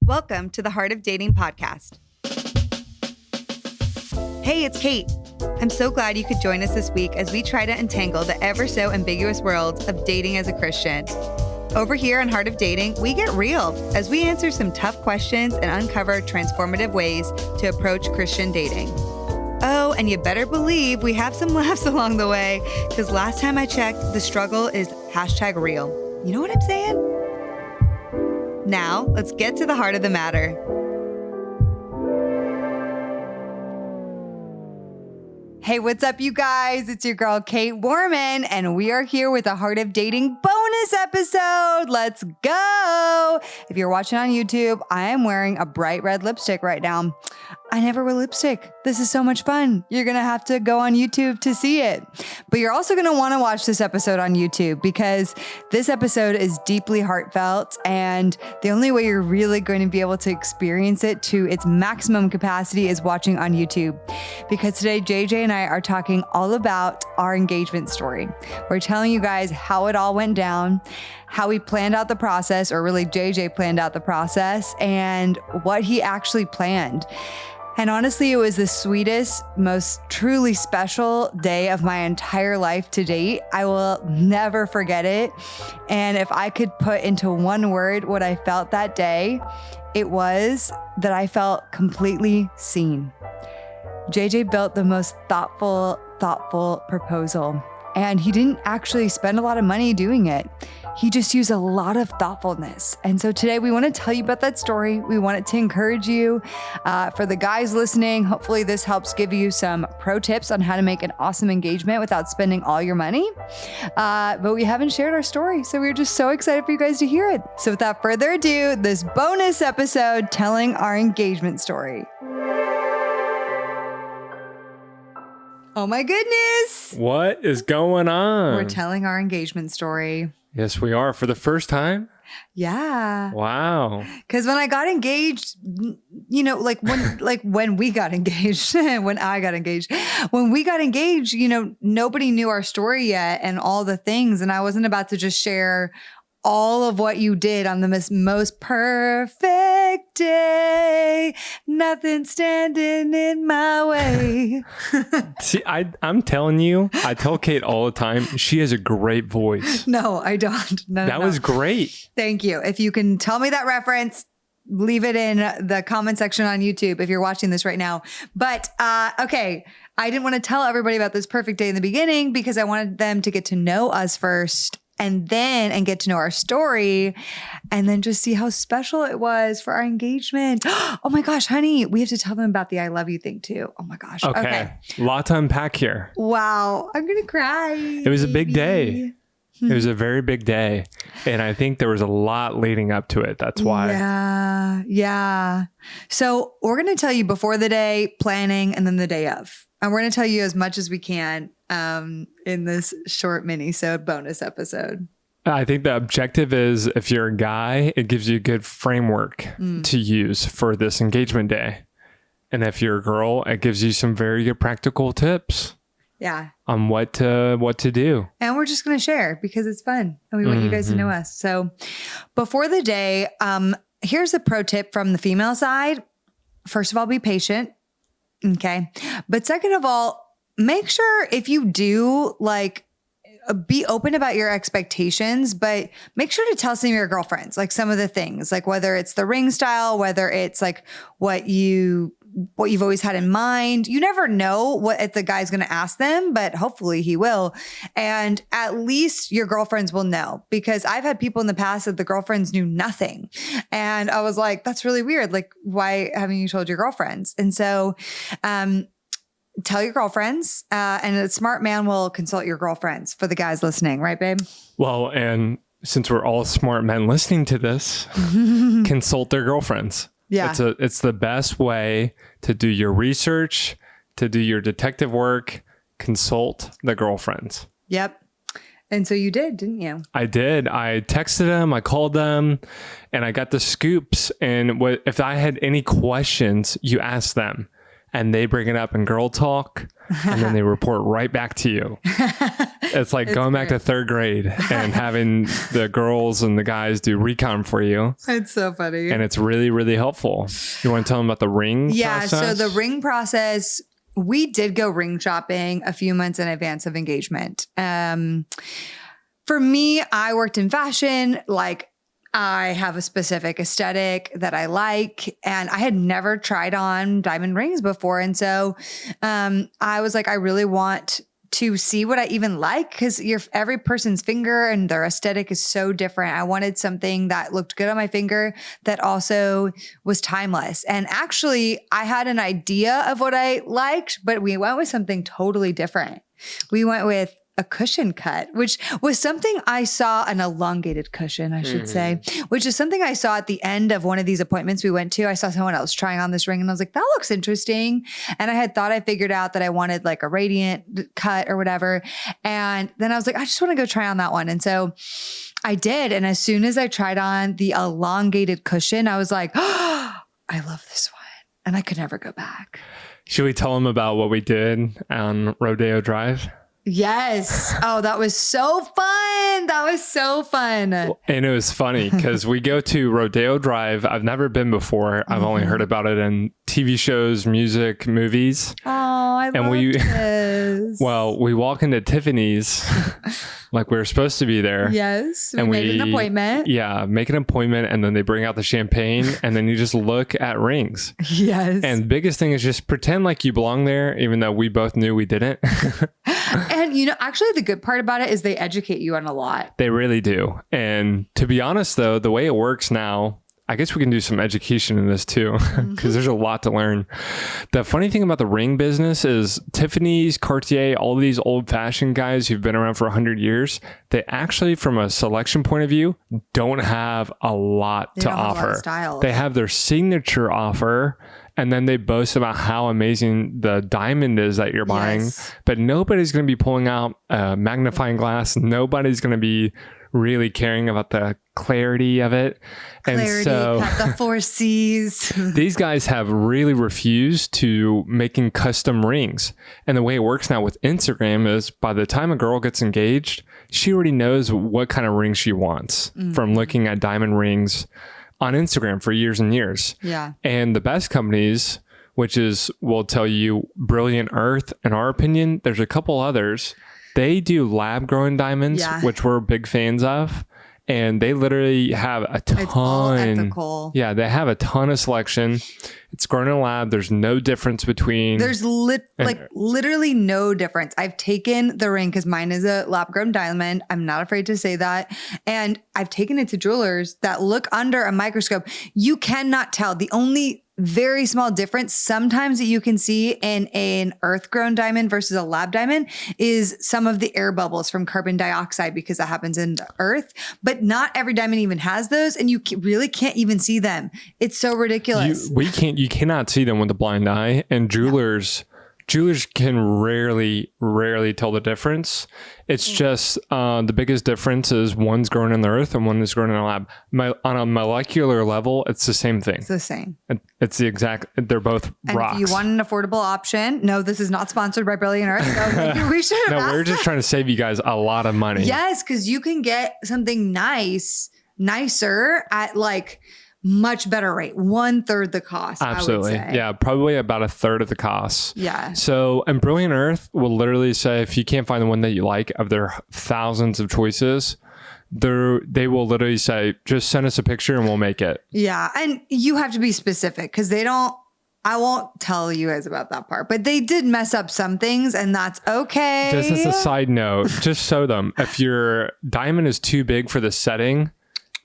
Welcome to the Heart of Dating podcast. Hey, it's Kait. I'm so glad you could join us this week as we try to untangle the ever so ambiguous world of dating as a Christian. Over here on Heart of Dating, we get real as we answer some tough questions and uncover transformative ways to approach Christian dating. Oh, and you better believe we have some laughs along the way, because last time I checked, the struggle is #real. You know what I'm saying? Now, let's get to the heart of the matter. Hey, what's up, you guys? It's your girl, Kait Warman, and we are here with a Heart of Dating bonus episode. Let's go. If you're watching on YouTube, I am wearing a bright red lipstick right now. I never wear lipstick. This is so much fun. You're going to have to go on YouTube to see it. But you're also going to want to watch this episode on YouTube because this episode is deeply heartfelt, and the only way you're really going to be able to experience it to its maximum capacity is watching on YouTube. Because today, JJ and I are talking all about our engagement story. We're telling you guys how it all went down, how we planned out the process, or really JJ planned out the process, and what he actually planned. And honestly, it was the sweetest, most truly special day of my entire life to date. I will never forget it. And if I could put into one word what I felt that day, it was that I felt completely seen. JJ built the most thoughtful proposal. And he didn't actually spend a lot of money doing it. He just used a lot of thoughtfulness. And so today we want to tell you about that story. We want it to encourage you. For the guys listening, hopefully this helps give you some pro tips on how to make an awesome engagement without spending all your money. But we haven't shared our story, so we're just so excited for you guys to hear it. So without further ado, this bonus episode telling our engagement story. Oh my goodness. What is going on? We're telling our engagement story. Yes, we are. For the first time? Yeah. Wow. Because when I got engaged, you know, when we got engaged, when we got engaged, you know, nobody knew our story yet and all the things. And I wasn't about to just share all of what you did on the most perfect day. Nothing standing in my way. See, I'm telling you, I tell Kait all the time, she has a great voice. No, I don't. No, that was great. Thank you. If you can tell me that reference, leave it in the comment section on YouTube if you're watching this right now. But okay, I didn't want to tell everybody about this perfect day in the beginning because I wanted them to get to know us first and get to know our story and then just see how special it was for our engagement. Oh my gosh, honey, we have to tell them about the I love you thing too. Oh my gosh. Okay. Lot to unpack here. Wow. I'm going to cry. It was a big day. It was a very big day. And I think there was a lot leading up to it. That's why. Yeah. So we're going to tell you before the day, planning, and then the day of. And we're going to tell you as much as we can in this short mini-sode bonus episode. I think the objective is if you're a guy, it gives you a good framework to use for this engagement day. And if you're a girl, it gives you some very good practical tips. Yeah. On what to do. And we're just going to share because it's fun and we want you guys to know us. So before the day, here's a pro tip from the female side. First of all, be patient. Okay. But second of all, make sure if you do be open about your expectations, but make sure to tell some of your girlfriends, like some of the things, like whether it's the ring style, whether it's like what you've always had in mind. You never know what if the guy's going to ask them, but hopefully he will. And at least your girlfriends will know, because I've had people in the past that the girlfriends knew nothing. And I was like, that's really weird. Like, why haven't you told your girlfriends? And so, tell your girlfriends, and a smart man will consult your girlfriends for the guys listening. Right, babe? Well, and since we're all smart men listening to this, consult their girlfriends. Yeah. It's the best way to do your research, to do your detective work, consult the girlfriends. Yep. And so you did, didn't you? I did. I texted them, I called them, and I got the scoops. And if I had any questions, you ask them and they bring it up in girl talk. and then they report right back to you. It's like going back to third grade and having the girls and the guys do recon for you. It's so funny. And it's really, really helpful. You want to tell them about the ring process? So the ring process, we did go ring shopping a few months in advance of engagement. For me, I worked in fashion. Like, I have a specific aesthetic that I like, and I had never tried on diamond rings before. And so I was like, I really want to see what I even like, because every person's finger and their aesthetic is so different. I wanted something that looked good on my finger that also was timeless. And actually, I had an idea of what I liked, but we went with something totally different. We went with a cushion cut, which was something I saw, an elongated cushion, I should say, which is something I saw at the end of one of these appointments we went to. I saw someone else trying on this ring and I was like, that looks interesting. And I had thought I figured out that I wanted like a radiant cut or whatever. And then I was like, I just want to go try on that one. And so I did. And as soon as I tried on the elongated cushion, I was like, oh, I love this one. And I could never go back. Should we tell them about what we did on Rodeo Drive? Yes. Oh, that was so fun. That was so fun. And it was funny because we go to Rodeo Drive. I've never been before. I've only heard about it in TV shows, music, movies. Oh, I love this. Well, we walk into Tiffany's like we were supposed to be there. Yes. And we made an appointment. Yeah. Make an appointment. And then they bring out the champagne and then you just look at rings. Yes. And the biggest thing is just pretend like you belong there, even though we both knew we didn't. And, actually the good part about it is they educate you on a lot. They really do. And to be honest, though, the way it works now, I guess we can do some education in this too, because there's a lot to learn. The funny thing about the ring business is Tiffany's, Cartier, all these old fashioned guys who've been around for 100 years, they actually, from a selection point of view, don't have a lot to offer. They have their signature offer. And then they boast about how amazing the diamond is that you're buying. But nobody's going to be pulling out a magnifying glass. Nobody's going to be really caring about the clarity of it. Clarity, the 4 C's. These guys have really refused to making custom rings. And the way it works now with Instagram is by the time a girl gets engaged, she already knows what kind of ring she wants from looking at diamond rings on Instagram for years and years. Yeah. And the best companies, which is, we'll tell you, Brilliant Earth, in our opinion, there's a couple others. They do lab grown diamonds, which we're big fans of. And they literally have a ton. It's all ethical. Yeah, they have a ton of selection. It's grown in a lab. There's no difference between. There's literally no difference. I've taken the ring because mine is a lab grown diamond. I'm not afraid to say that. And I've taken it to jewelers that look under a microscope. You cannot tell. The only very small difference sometimes that you can see in an earth grown diamond versus a lab diamond is some of the air bubbles from carbon dioxide, because that happens in the earth, but not every diamond even has those. And you really can't even see them. It's so ridiculous. You cannot see them with the blind eye, and jewelers can rarely tell the difference. It's just the biggest difference is one's grown in the earth and one is grown in a lab. On a molecular level, it's the same thing. It's the same. It's the exact, they're both rocks. And if you want an affordable option, no, this is not sponsored by Brilliant Earth. No, we should have asked we're just trying to save you guys a lot of money. Yes, because you can get something nicer at like much better rate, 1/3 the cost. Absolutely. I would say. Yeah, probably about 1/3 of the cost. Yeah. So, and Brilliant Earth will literally say, if you can't find the one that you like of their thousands of choices, they will literally say, just send us a picture and we'll make it. Yeah. And you have to be specific because I won't tell you guys about that part, but they did mess up some things and that's okay. Just as a side note, just show them. If your diamond is too big for the setting,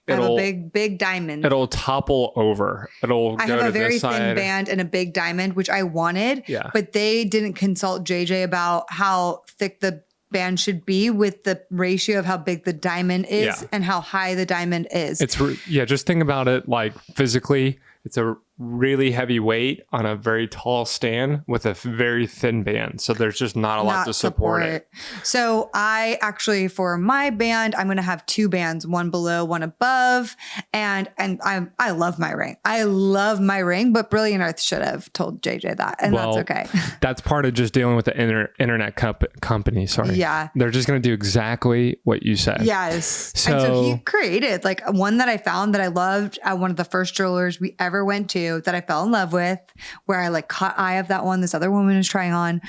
I have a big diamond. It'll topple over. I have a very thin band and a big diamond, which I wanted. Yeah. But they didn't consult JJ about how thick the band should be with the ratio of how big the diamond is and how high the diamond is. Just think about it like physically. It's a really heavy weight on a very tall stand with a very thin band. So there's just not a lot to support it. So I actually, for my band, I'm going to have 2 bands, one below, one above. And I love my ring. I love my ring, but Brilliant Earth should have told JJ that. And that's okay. That's part of just dealing with the internet company. Sorry. Yeah. They're just going to do exactly what you said. Yes. So he created like one that I found that I loved at one of the first jewelers we ever went to, that I fell in love with, where I like caught eye of that one this other woman was trying on,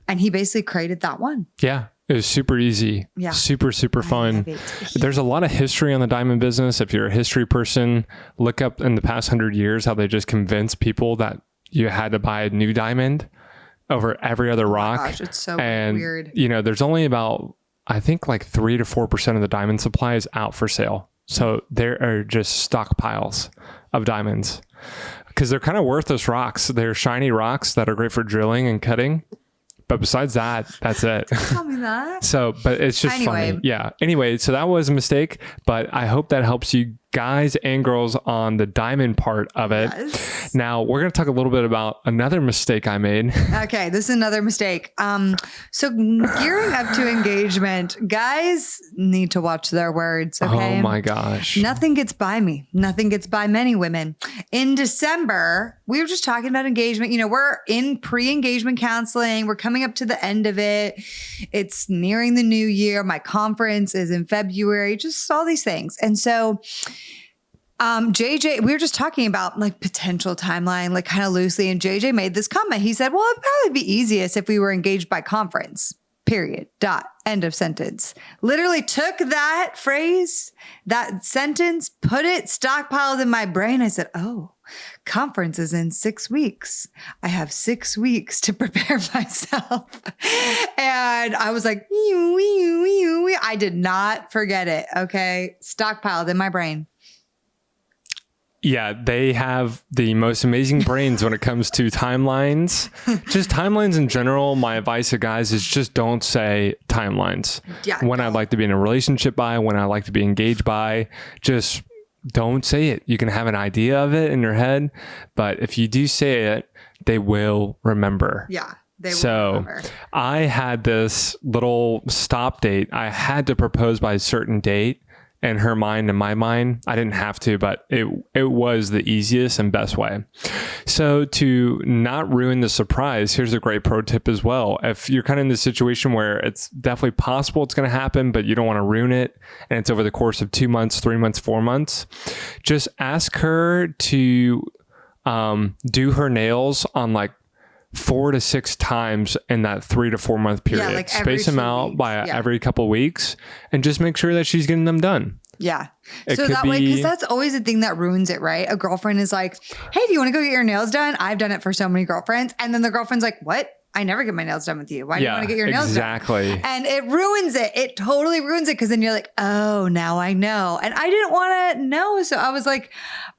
and he basically created that one. Yeah. It was super easy. Yeah. Super fun. There's a lot of history on the diamond business. If you're a history person, look up in the past 100 years how they just convinced people that you had to buy a new diamond over every other rock. Gosh, it's so weird. You know, there's only about, I think like 3 to 4% of the diamond supply is out for sale. So there are just stockpiles of diamonds. Because they're kind of worthless rocks. They're shiny rocks that are great for drilling and cutting. But besides that, that's it. Tell me that. So, but it's just funny. Yeah. Anyway, so that was a mistake, but I hope that helps you guys and girls on the diamond part of it. Yes. Now we're going to talk a little bit about another mistake I made. Okay. This is another mistake. So gearing up to engagement, guys need to watch their words. Okay. Oh my gosh. Nothing gets by me. Nothing gets by many women. In December, we were just talking about engagement. You know, we're in pre-engagement counseling. We're coming up to the end of it. It's nearing the new year. My conference is in February, just all these things. And so, JJ, we were just talking about like potential timeline, like kind of loosely. And JJ made this comment. He said, well, it'd probably be easiest if we were engaged by conference, period, dot, end of sentence. Literally took that phrase, that sentence, put it stockpiled in my brain. I said, oh, conference is in 6 weeks. I have 6 weeks to prepare myself. And I was like, I did not forget it. Okay. Stockpiled in my brain. Yeah, they have the most amazing brains when it comes to timelines. Just timelines in general. My advice to guys is just don't say timelines. Yeah, when I'd like to be in a relationship by, when I like to be engaged by, just don't say it. You can have an idea of it in your head, but if you do say it, they will remember. Yeah. So I had this little stop date. I had to propose by a certain date. In her mind and my mind, I didn't have to, but it was the easiest and best way. So to not ruin the surprise, here's a great pro tip as well. If you're kind of in this situation where it's definitely possible it's going to happen, but you don't want to ruin it, and it's over the course of 2 months, 3 months, 4 months, just ask her to do her nails on like 4 to 6 times in that 3 to 4 month period. Yeah, like space them out by every couple of weeks and just make sure that she's getting them done. Yeah. So that way, because that's always the thing that ruins it, right? A girlfriend is like, hey, do you want to go get your nails done? I've done it for so many girlfriends. And then the girlfriend's like, what? I never get my nails done with you. Why do you want to get your nails done? Exactly. And it ruins it. It totally ruins it because then you're like, oh, now I know. And I didn't want to know. So I was like,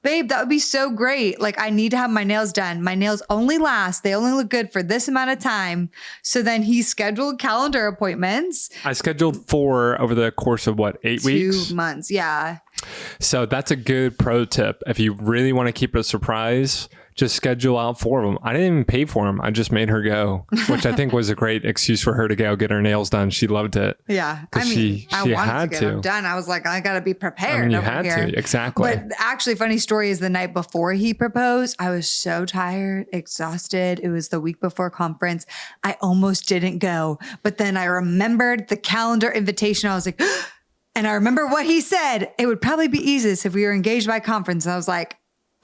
babe, that would be so great. Like, I need to have my nails done. My nails only last. They only look good for this amount of time. So then he scheduled calendar appointments. I scheduled 4 over the course of 8 weeks? 2 months. Yeah. So that's a good pro tip. If you really want to keep it a surprise, just schedule out 4 of them. I didn't even pay for them. I just made her go, which I think was a great excuse for her to go get her nails done. She loved it. Yeah. I mean, I wanted to get them done. I was like, I got to be prepared. I mean, you had to. Exactly. But actually, funny story is the night before he proposed, I was so tired, exhausted. It was the week before conference. I almost didn't go. But then I remembered the calendar invitation. I was like, and I remember what he said. It would probably be easiest if we were engaged by conference. And I was like,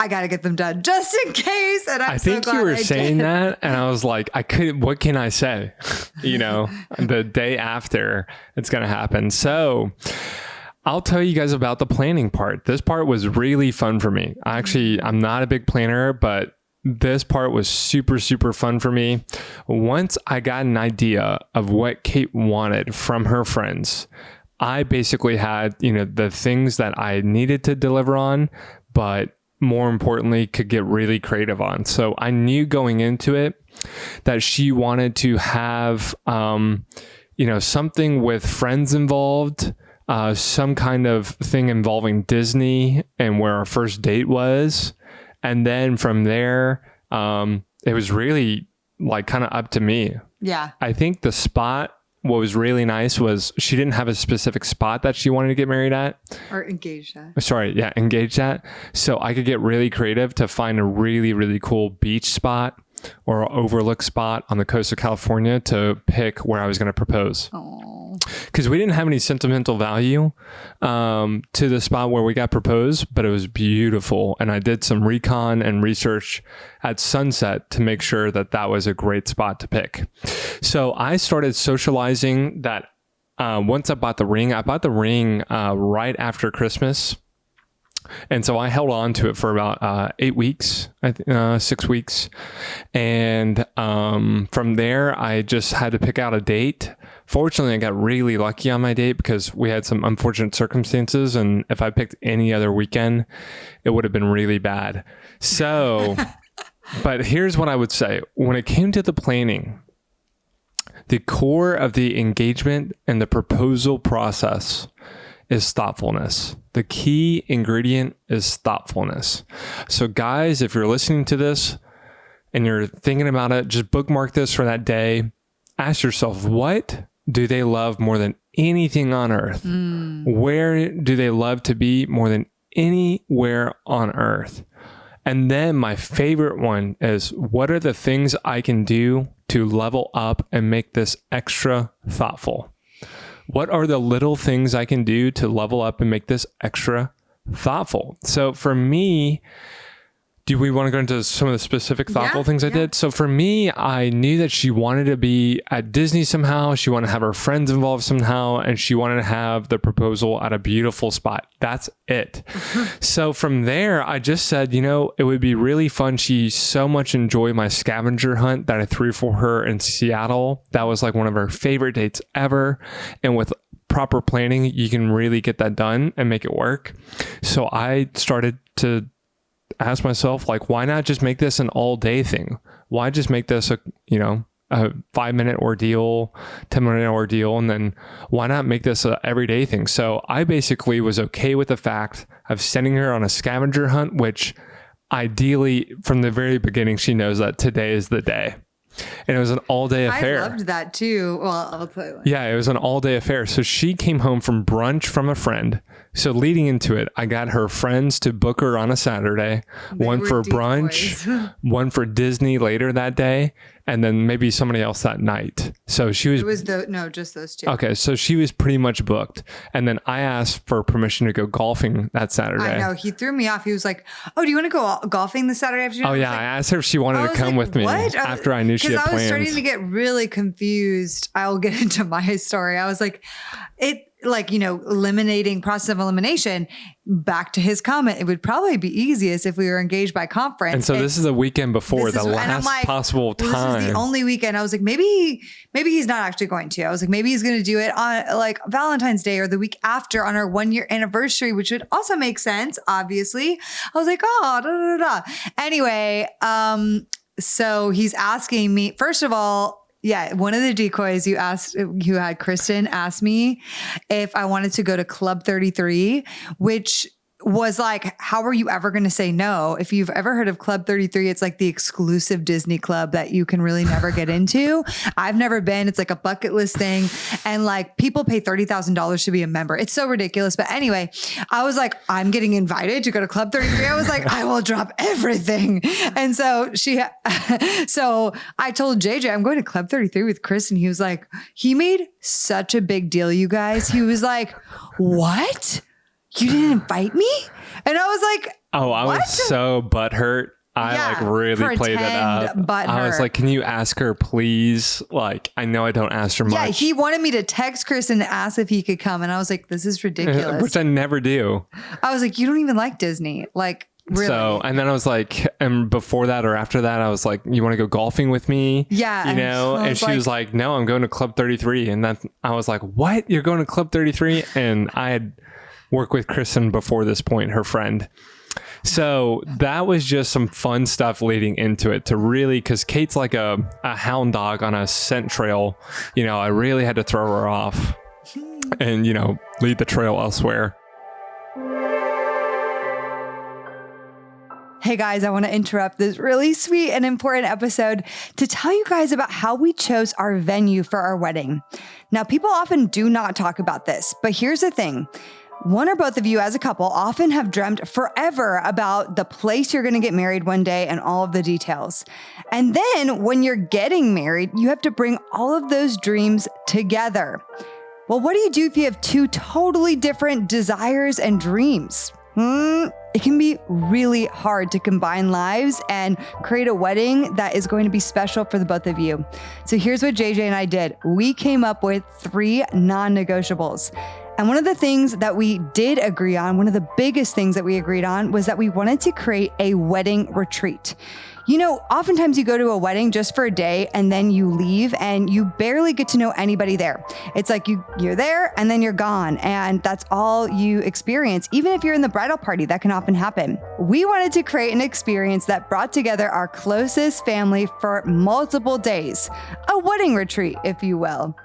I got to get them done just in case. And I think you were saying that. And I was like, what can I say? You know, the day after it's going to happen. So I'll tell you guys about the planning part. This part was really fun for me. I'm not a big planner, but this part was super, super fun for me. Once I got an idea of what Kait wanted from her friends, I basically had, the things that I needed to deliver on, but more importantly, could get really creative on. So I knew going into it that she wanted to have, something with friends involved, some kind of thing involving Disney and where our first date was. And then from there, it was really like kind of up to me. Yeah. I think the spot, what was really nice was she didn't have a specific spot that she wanted to get married at. Or engaged at. Sorry, yeah, engaged at. So I could get really creative to find a really, really cool beach spot or overlook spot on the coast of California to pick where I was going to propose. Because we didn't have any sentimental value to the spot where we got proposed, but it was beautiful. And I did some recon and research at sunset to make sure that that was a great spot to pick. So I started socializing that once I bought the ring right after Christmas. And so I held on to it for about 8 weeks, 6 weeks. And from there, I just had to pick out a date. Fortunately, I got really lucky on my date because we had some unfortunate circumstances. And if I picked any other weekend, it would have been really bad. So, but here's what I would say. When it came to the planning, the core of the engagement and the proposal process is thoughtfulness. The key ingredient is thoughtfulness. So guys, if you're listening to this and you're thinking about it, just bookmark this for that day. Ask yourself, what do they love more than anything on earth? Where do they love to be more than anywhere on earth? And then my favorite one is, what are the things I can do to level up and make this extra thoughtful? What are the little things I can do to level up and make this extra thoughtful? So for me, do we want to go into some of the specific thoughtful things I did? So for me, I knew that she wanted to be at Disney somehow. She wanted to have her friends involved somehow. And she wanted to have the proposal at a beautiful spot. That's it. So from there, I just said, it would be really fun. She so much enjoyed my scavenger hunt that I threw for her in Seattle. That was like one of her favorite dates ever. And with proper planning, you can really get that done and make it work. So I started to ask myself, like, why not just make this an all day thing? Why just make this a 5-minute ordeal, 10-minute ordeal? And then why not make this a everyday thing? So I basically was okay with the fact of sending her on a scavenger hunt, which ideally from the very beginning, she knows that today is the day. And it was an all-day affair. I loved that too. Well, I'll tell you. Yeah, it was an all-day affair. So she came home from brunch from a friend. So leading into it, I got her friends to book her on a Saturday, one for brunch, one for Disney later that day, and then maybe somebody else that night. So she was... just those two. Okay, so she was pretty much booked. And then I asked for permission to go golfing that Saturday. I know. He threw me off. He was like, oh, do you want to go golfing this Saturday afternoon? Oh, yeah. I asked her if she wanted to come with me after I knew she had plans. Because I was starting to get really confused. I'll get into my story. I was like, process of elimination. Back to his comment, it would probably be easiest if we were engaged by conference. And so this is the weekend before, the last possible time. This is the only weekend. I was like, maybe he's not actually going to. I was like, maybe he's going to do it on like Valentine's Day or the week after on our 1-year anniversary, which would also make sense, obviously. I was like, Anyway, so he's asking me, first of all, one of the decoys you had Kristen ask me if I wanted to go to Club 33, which was like, how are you ever going to say no? If you've ever heard of Club 33, it's like the exclusive Disney club that you can really never get into. I've never been. It's like a bucket list thing. And like people pay $30,000 to be a member. It's so ridiculous. But anyway, I was like, I'm getting invited to go to Club 33. I was like, I will drop everything. And so so I told JJ, I'm going to Club 33 with Chris. And he was like, he made such a big deal, you guys. He was like, what? You didn't invite me? And I was like, oh, I was so butthurt. I really played it up. I was like, can you ask her, please? Like, I know I don't ask her much. Yeah, he wanted me to text Chris and ask if he could come. And I was like, this is ridiculous. Which I never do. I was like, you don't even like Disney. Like, really? So, and then I was like, and before that or after that, I was like, you want to go golfing with me? Yeah. And she was like, no, I'm going to Club 33. And then I was like, what? You're going to Club 33? And I had worked with Kristen before this point, her friend. So that was just some fun stuff leading into it to really, because Kate's like a hound dog on a scent trail. I really had to throw her off and, lead the trail elsewhere. Hey guys, I want to interrupt this really sweet and important episode to tell you guys about how we chose our venue for our wedding. Now, people often do not talk about this, but here's the thing. One or both of you as a couple often have dreamt forever about the place you're going to get married one day and all of the details. And then when you're getting married, you have to bring all of those dreams together. Well, what do you do if you have two totally different desires and dreams? It can be really hard to combine lives and create a wedding that is going to be special for the both of you. So here's what JJ and I did. We came up with 3 non-negotiables. And one of the things that we did agree on, one of the biggest things that we agreed on, was that we wanted to create a wedding retreat. You know, oftentimes you go to a wedding just for a day and then you leave and you barely get to know anybody there. It's like you're there and then you're gone, and that's all you experience. Even if you're in the bridal party, that can often happen. We wanted to create an experience that brought together our closest family for multiple days, a wedding retreat, if you will.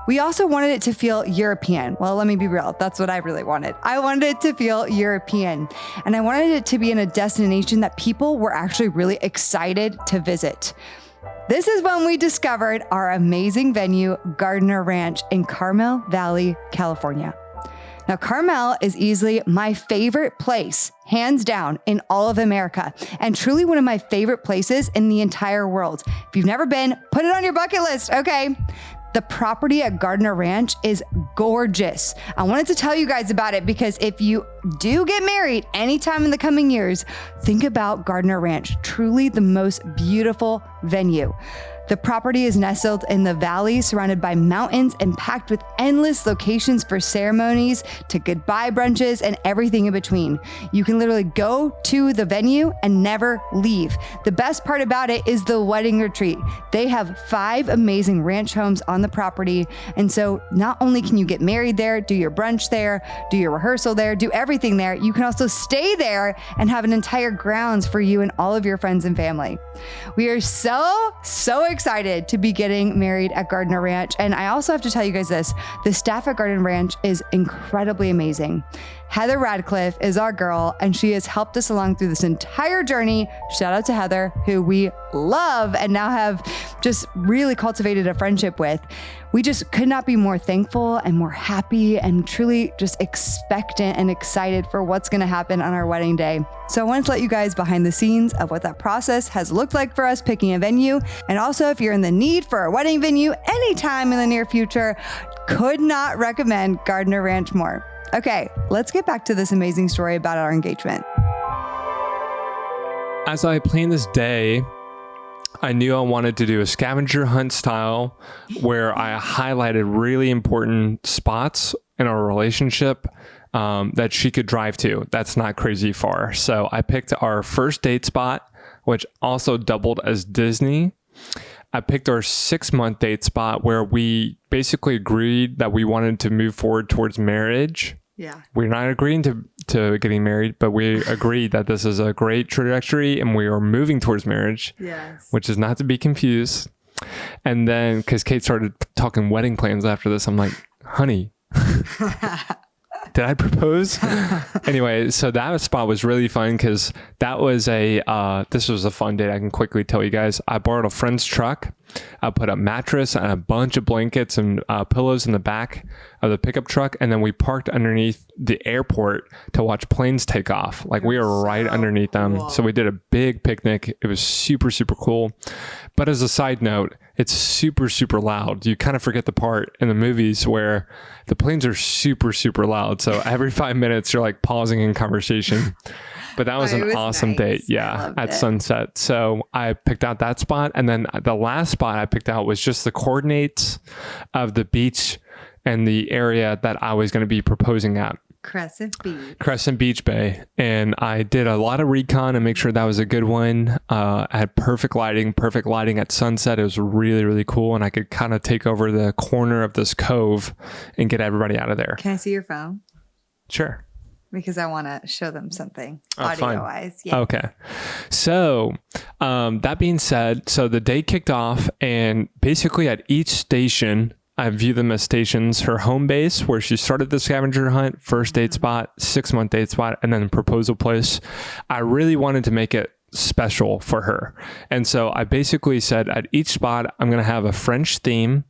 We also wanted it to feel European. Well, let me be real. That's what I really wanted. I wanted it to feel European. And I wanted it to be in a destination that people were actually really excited to visit. This is when we discovered our amazing venue, Gardner Ranch in Carmel Valley, California. Now, Carmel is easily my favorite place, hands down, in all of America, and truly one of my favorite places in the entire world. If you've never been, put it on your bucket list, okay? The property at Gardner Ranch is gorgeous. I wanted to tell you guys about it because if you do get married anytime in the coming years, think about Gardner Ranch, truly the most beautiful venue. The property is nestled in the valley, surrounded by mountains and packed with endless locations for ceremonies to goodbye brunches and everything in between. You can literally go to the venue and never leave. The best part about it is the wedding retreat. They have 5 amazing ranch homes on the property. And so not only can you get married there, do your brunch there, do your rehearsal there, do everything there, you can also stay there and have an entire grounds for you and all of your friends and family. We are so excited to be getting married at Gardner Ranch. And I also have to tell you guys this, the staff at Gardner Ranch is incredibly amazing. Heather Radcliffe is our girl, and she has helped us along through this entire journey. Shout out to Heather, who we love and now have just really cultivated a friendship with. We just could not be more thankful and more happy and truly just expectant and excited for what's going to happen on our wedding day. So I wanted to let you guys behind the scenes of what that process has looked like for us picking a venue. And also, if you're in the need for a wedding venue anytime in the near future, could not recommend Gardner Ranch more. Okay, let's get back to this amazing story about our engagement. As I planned this day, I knew I wanted to do a scavenger hunt style where I highlighted really important spots in our relationship that she could drive to. That's not crazy far. So I picked our first date spot, which also doubled as Disney. I picked our 6-month date spot where we basically agreed that we wanted to move forward towards marriage. Yeah. We're not agreeing to getting married, but we agreed that this is a great trajectory and we are moving towards marriage. Yes. Which is not to be confused. And then, because Kate started talking wedding plans after this, I'm like, honey, did I propose? Anyway, so that spot was really fun because that was this was a fun date. I can quickly tell you guys. I borrowed a friend's truck. I put a mattress and a bunch of blankets and pillows in the back of the pickup truck. And then we parked underneath the airport to watch planes take off. Like we were right underneath them. Cool. So we did a big picnic. It was super, super cool. But as a side note, it's super, super loud. You kind of forget the part in the movies where the planes are super, super loud. So every 5 minutes, you're like pausing in conversation. But that was an awesome date. Yeah. At sunset. So I picked out that spot. And then the last spot I picked out was just the coordinates of the beach and the area that I was going to be proposing at. Crescent Beach Bay. And I did a lot of recon and make sure that was a good one. I had perfect lighting at sunset. It was really, really cool. And I could kind of take over the corner of this cove and get everybody out of there. Can I see your phone? Sure. Because I want to show them something audio-wise. Yeah. Okay. So that being said, so the day kicked off and basically at each station I view them as stations. Her home base, where she started the scavenger hunt, first date spot, 6-month date spot, and then proposal place. I really wanted to make it special for her. And so I basically said at each spot, I'm going to have a French theme.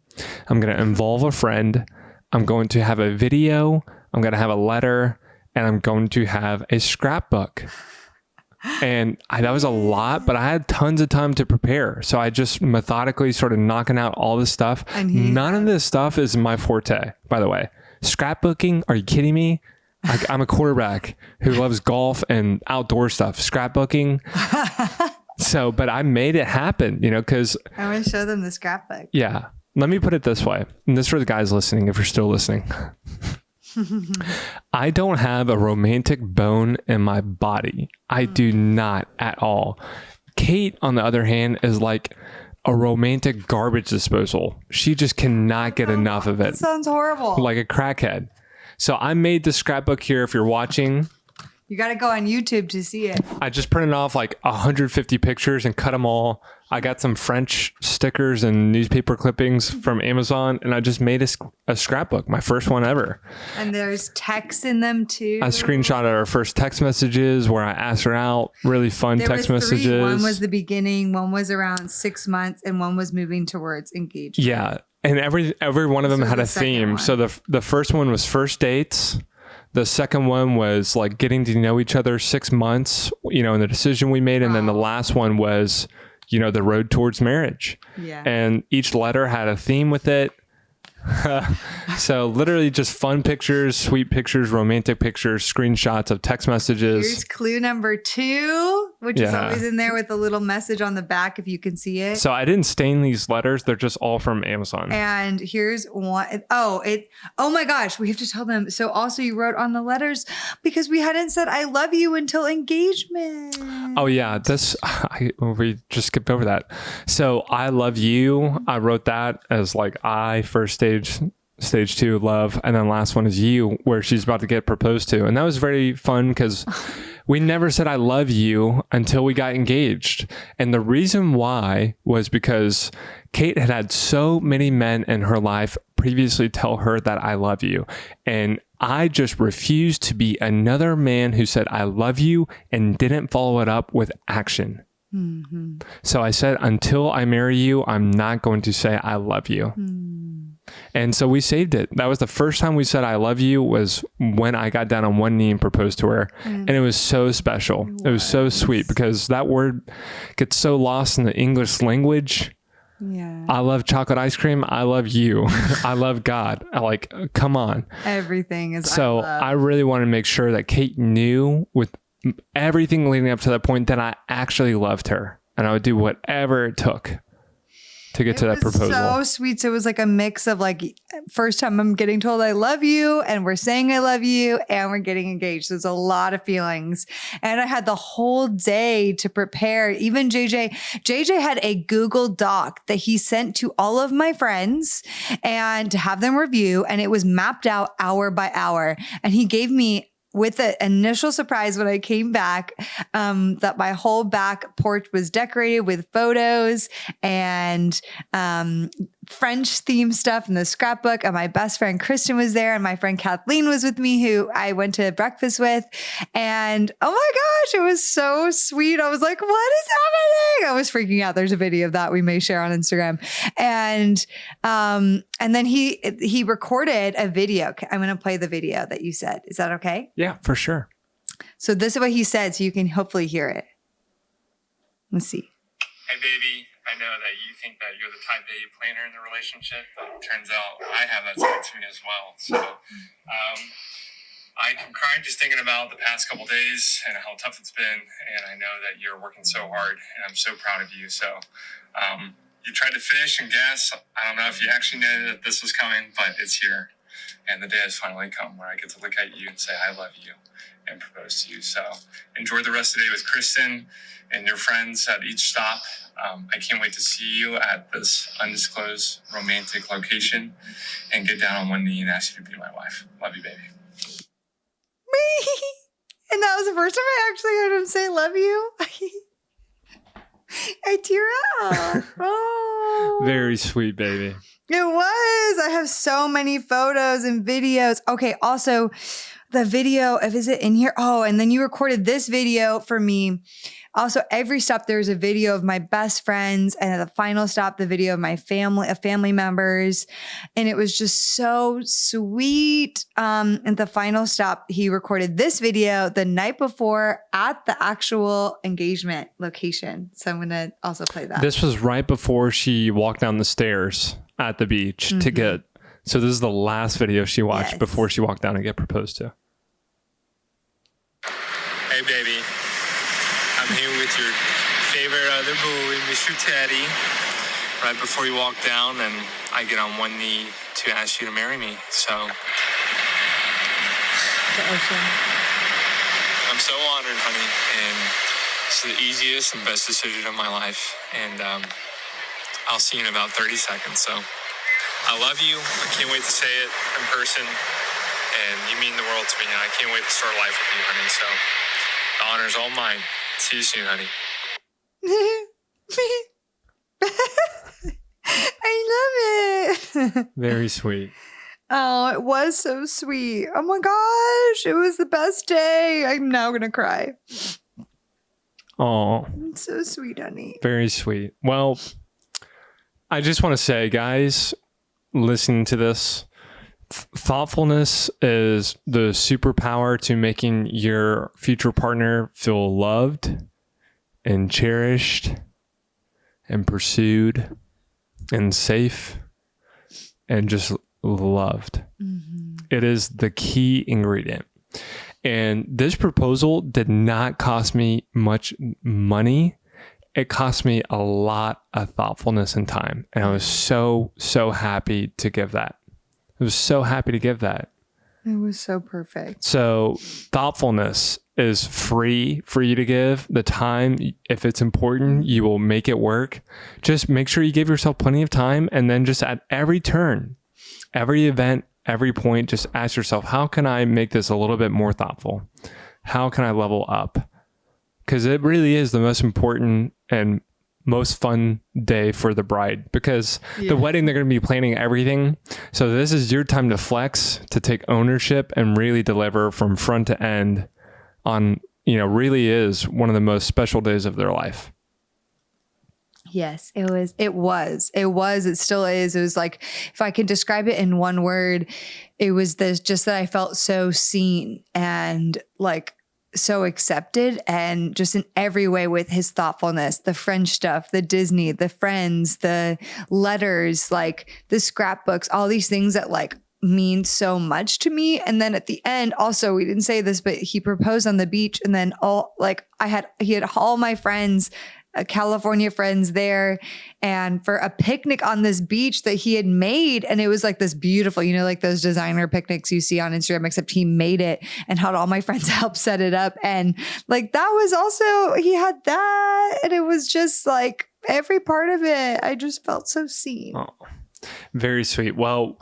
I'm going to involve a friend. I'm going to have a video. I'm going to have a letter, and I'm going to have a scrapbook. And that was a lot, but I had tons of time to prepare. So I just methodically started knocking out all this stuff. None of this stuff is my forte, by the way. Scrapbooking? Are you kidding me? I'm a quarterback who loves golf and outdoor stuff. Scrapbooking. So, but I made it happen, because I want to show them the scrapbook. Yeah. Let me put it this way. And this is for the guys listening, if you're still listening. I don't have a romantic bone in my body. I do not at all. Kait, on the other hand, is like a romantic garbage disposal. She just cannot get enough of it. That sounds horrible. Like a crackhead. So I made the scrapbook here. If you're watching, you got to go on YouTube to see it. I just printed off like 150 pictures and cut them all. I got some French stickers and newspaper clippings from Amazon, and I just made a scrapbook, my first one ever. And there's texts in them too. I screenshotted our first text messages where I asked her out. Really fun text messages. One was the beginning, one was around 6 months, and one was moving towards engagement. Yeah, and every one of them had a theme. So the first one was first dates. The second one was like getting to know each other 6 months, and the decision we made. And then the last one was, the road towards marriage. Yeah. And each letter had a theme with it. So literally just fun pictures, sweet pictures, romantic pictures, screenshots of text messages. Here's clue number 2, which is always in there with a little message on the back if you can see it. So I didn't stain these letters. They're just all from Amazon. And here's one. Oh my gosh, we have to tell them. So also you wrote on the letters because we hadn't said I love you until engagement. Oh yeah, we just skipped over that. So I love you. I wrote that as like first stage 2 love, and then last one is you, where she's about to get proposed to. And that was very fun because we never said I love you until we got engaged. And the reason why was because Kait had so many men in her life previously tell her that I love you. And I just refused to be another man who said I love you and didn't follow it up with action. Mm-hmm. So I said, until I marry you, I'm not going to say I love you. And so we saved it. That was the first time we said I love you, was when I got down on one knee and proposed to her. And it was so special. It was so sweet because that word gets so lost in the English language. Yeah. I love chocolate ice cream. I love you. I love God. Come on. Everything is so I really want to make sure that Kait knew with everything leading up to that point that I actually loved her, and I would do whatever it took to get to that proposal. So sweet. So it was like a mix of like, first time I'm getting told I love you, and we're saying I love you, and we're getting engaged. There's a lot of feelings. And I had the whole day to prepare. Even JJ had a Google Doc that he sent to all of my friends and to have them review. And it was mapped out hour by hour. And he gave me, with the initial surprise when I came back, that my whole back porch was decorated with photos and French themed stuff in the scrapbook. And my best friend Kristen was there, and my friend Kathleen was with me, who I went to breakfast with. And oh my gosh, it was so sweet. I was like, what is happening? I was freaking out. There's a video of that we may share on Instagram. And then he recorded a video. I'm going to play the video that you said. Is that okay? Yeah, for sure. So this is what he said, so you can hopefully hear it. Let's see. Hey, baby. I know that you think that you're the type A planner in the relationship, but it turns out I have that side to me as well. So I can cry just thinking about the past couple days and how tough it's been. And I know that you're working so hard, and I'm so proud of you. So you tried to fish and guess. I don't know if you actually knew that this was coming, but it's here. And the day has finally come where I get to look at you and say, I love you, and propose to you. So enjoy the rest of the day with Kristen and your friends at each stop. I can't wait to see you at this undisclosed romantic location and get down on one knee and ask you to be my wife. Love you, baby. And that was the first time I actually heard him say, love you. I tear up. Oh. Very sweet, baby. It was. I have so many photos and videos. Okay. Also, the video of, is it in here? Oh, and then you recorded this video for me. Also, every stop, there's a video of my best friends. And at the final stop, the video of my family members. And it was just so sweet. At the final stop, he recorded this video the night before at the actual engagement location. So I'm going to also play that. This was right before she walked down the stairs at the beach to get. So this is the last video she watched before she walked down and get proposed to. Hey, baby. I'm here with your favorite other boy, Mr. Teddy. Right before you walk down, and I get on one knee to ask you to marry me. So I'm so honored, honey, and it's the easiest and best decision of my life. And I'll see you in about 30 seconds. So I love you. I can't wait to say it in person. And you mean the world to me, and I can't wait to start life with you, honey. So the honor's all mine. See you soon, honey. I love it. Very sweet. Oh, it was so sweet. Oh my gosh. It was the best day. I'm now going to cry. Oh, It's so sweet, honey. very sweet. Well, I just want to say, guys, listening to this, thoughtfulness is the superpower to making your future partner feel loved and cherished and pursued and safe and just loved. It is the key ingredient. And this proposal did not cost me much money. It cost me a lot of thoughtfulness and time. And I was so happy to give that. I was so happy to give that. It was so perfect. So thoughtfulness is free for you to give. The time, if it's important, you will make it work. Just make sure you give yourself plenty of time. And then just at every turn, every event, every point, just ask yourself, how can I make this a little bit more thoughtful? How can I level up? Because it really is the most important and most fun day for the bride, because the wedding, they're going to be planning everything. So this is your time to flex, to take ownership and really deliver from front to end on, really is one of the most special days of their life. Yes, it was. It still is. It was like, if I could describe it in one word, it was this, just that I felt so seen and like so accepted, and just in every way with his thoughtfulness, the French stuff, the Disney, the friends, the letters, like the scrapbooks, all these things that like mean so much to me. And then at the end, also, we didn't say this, but he proposed on the beach, and then he had all my friends, California friends there, and for a picnic on this beach that he had made. And it was like this beautiful, like those designer picnics you see on Instagram, except he made it and had all my friends help set it up. And like, that was also, he had that. And it was just like every part of it, I just felt so seen. Oh, very sweet. Well,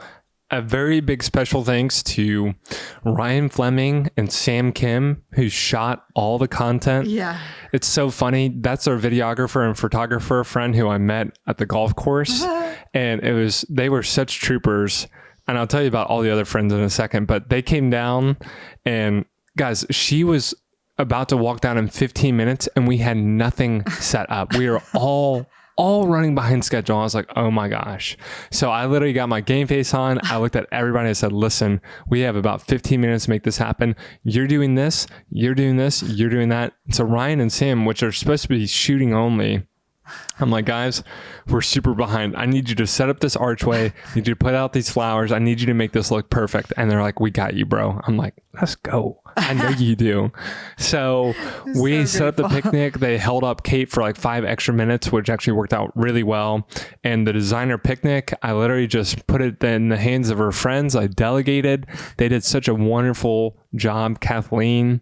a very big special thanks to Ryan Fleming and Sam Kim, who shot all the content. Yeah. It's so funny. That's our videographer and photographer friend who I met at the golf course. And they were such troopers. And I'll tell you about all the other friends in a second, but they came down, and guys, she was about to walk down in 15 minutes and we had nothing set up. We were all running behind schedule. I was like, oh my gosh. So I literally got my game face on. I looked at everybody and said, listen, we have about 15 minutes to make this happen. You're doing this, you're doing this, you're doing that. So Ryan and Sam, which are supposed to be shooting only, I'm like, guys, we're super behind. I need you to set up this archway. I need you to put out these flowers. I need you to make this look perfect. And they're like, we got you, bro. I'm like, let's go. I know you do. So we set up the picnic. They held up Kait for like 5 extra minutes, which actually worked out really well. And the designer picnic, I literally just put it in the hands of her friends. I delegated. They did such a wonderful job. Kathleen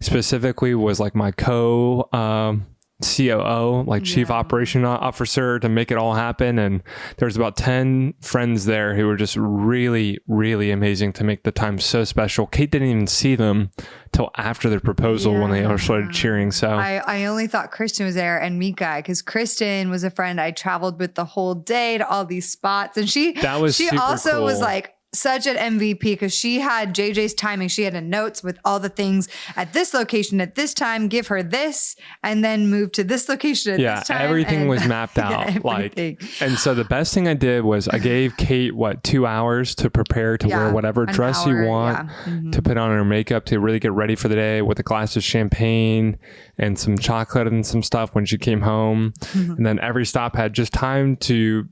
specifically was like my COO, like Chief Operation Officer, to make it all happen. And there's about 10 friends there who were just really, really amazing to make the time so special. Kait didn't even see them till after the proposal when they all started cheering. So I only thought Kristen was there and Mika, because Kristen was a friend I traveled with the whole day to all these spots. And she also cool. was like such an MVP, because she had JJ's timing. She had a notes with all the things at this location at this time, give her this, and then move to this location at this time. Everything was mapped out. And so the best thing I did was I gave Kait 2 hours to prepare to wear whatever dress you want, to put on her makeup, to really get ready for the day, with a glass of champagne and some chocolate and some stuff when she came home. And then every stop had just time to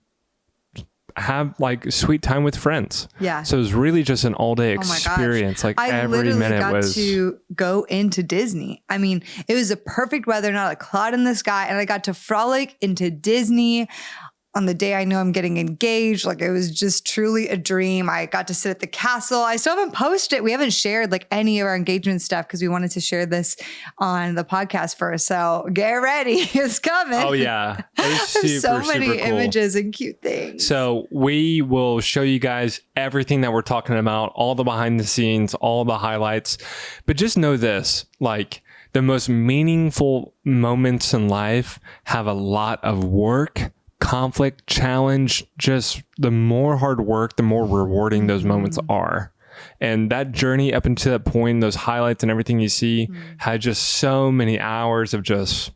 have like sweet time with friends. Yeah. So it was really just an all day experience. Like every minute got was to go into Disney. I mean, it was a perfect weather, not a cloud in the sky. And I got to frolic into Disney on the day I know I'm getting engaged. Like, it was just truly a dream. I got to sit at the castle. I still haven't posted. We haven't shared like any of our engagement stuff, because we wanted to share this on the podcast first. So get ready. It's coming. Oh yeah. It was super, so many super cool. images and cute things. So we will show you guys everything that we're talking about, all the behind the scenes, all the highlights. But just know this, like, the most meaningful moments in life have a lot of work, conflict, challenge. Just the more hard work, the more rewarding those moments are. And that journey up until that point, those highlights and everything you see had just so many hours of just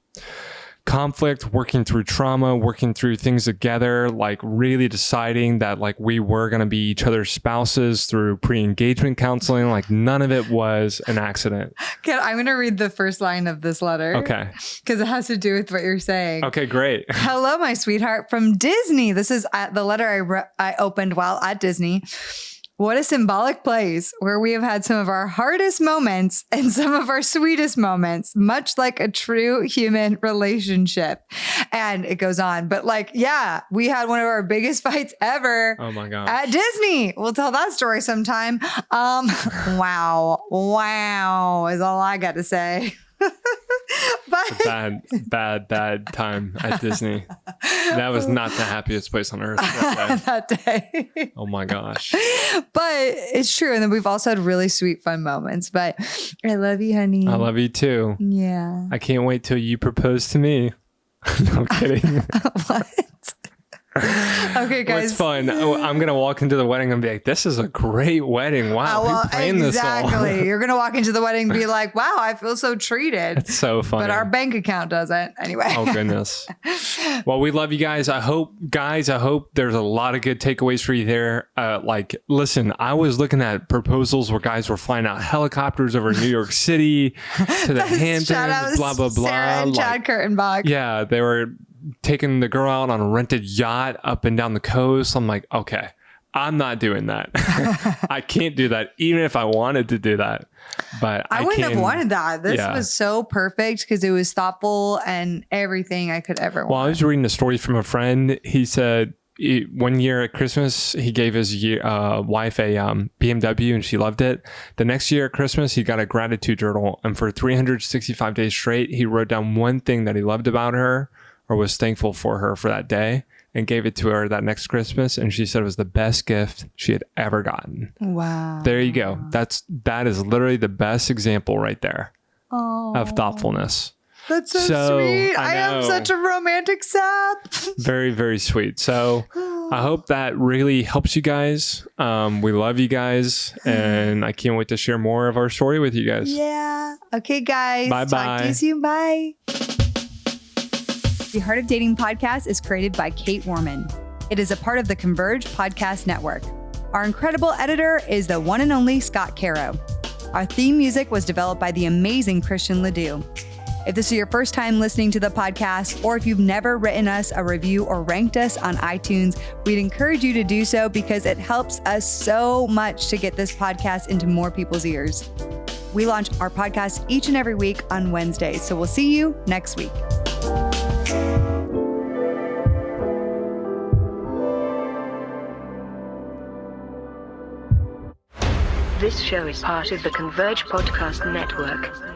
conflict, working through trauma, working through things together, like really deciding that like we were going to be each other's spouses through pre-engagement counseling. Like none of it was an accident. I'm going to read the first line of this letter. Okay. Because it has to do with what you're saying. Okay, great. Hello, my sweetheart, from Disney. This is the letter I opened while at Disney. What a symbolic place where we have had some of our hardest moments and some of our sweetest moments, much like a true human relationship. And it goes on. But like, yeah, we had one of our biggest fights ever. Oh my God. At Disney. We'll tell that story sometime. Wow is all I got to say. Bad time at Disney. That was not the happiest place on earth that day. Oh my gosh. But it's true. And then we've also had really sweet, fun moments. But I love you, honey. I love you too. Yeah. I can't wait till you propose to me. No kidding. What? Okay, guys. It's fun. I'm going to walk into the wedding and be like, this is a great wedding. Wow. Who planned this all? Exactly. You're going to walk into the wedding and be like, wow, I feel so treated. It's so funny. But our bank account doesn't. Anyway. Oh, goodness. Well, we love you guys. I hope there's a lot of good takeaways for you there. Listen, I was looking at proposals where guys were flying out helicopters over New York City to the Hamptons, blah, blah, blah. Sarah and Chad Kurtenbach. Yeah, they were taking the girl out on a rented yacht up and down the coast. I'm like, okay, I'm not doing that. I can't do that, even if I wanted to do that. But I wouldn't have wanted that. This was so perfect because it was thoughtful and everything I could ever want. Well, I was reading a story from a friend. He said one year at Christmas, he gave his wife a BMW and she loved it. The next year at Christmas, he got a gratitude journal. And for 365 days straight, he wrote down one thing that he loved about her or was thankful for her for that day, and gave it to her that next Christmas. And she said it was the best gift she had ever gotten. Wow. There you go. That is literally the best example right there of thoughtfulness. That's so sweet. I am such a romantic sap. Very, very sweet. So I hope that really helps you guys. We love you guys. And I can't wait to share more of our story with you guys. Yeah. Okay, guys. Bye-bye. Talk to you soon. Bye. The Heart of Dating podcast is created by Kait Warman. It is a part of the Converge Podcast Network. Our incredible editor is the one and only Scott Caro. Our theme music was developed by the amazing Christian Ledoux. If this is your first time listening to the podcast, or if you've never written us a review or ranked us on iTunes, we'd encourage you to do so because it helps us so much to get this podcast into more people's ears. We launch our podcast each and every week on Wednesdays, so we'll see you next week. This show is part of the Converge Podcast Network.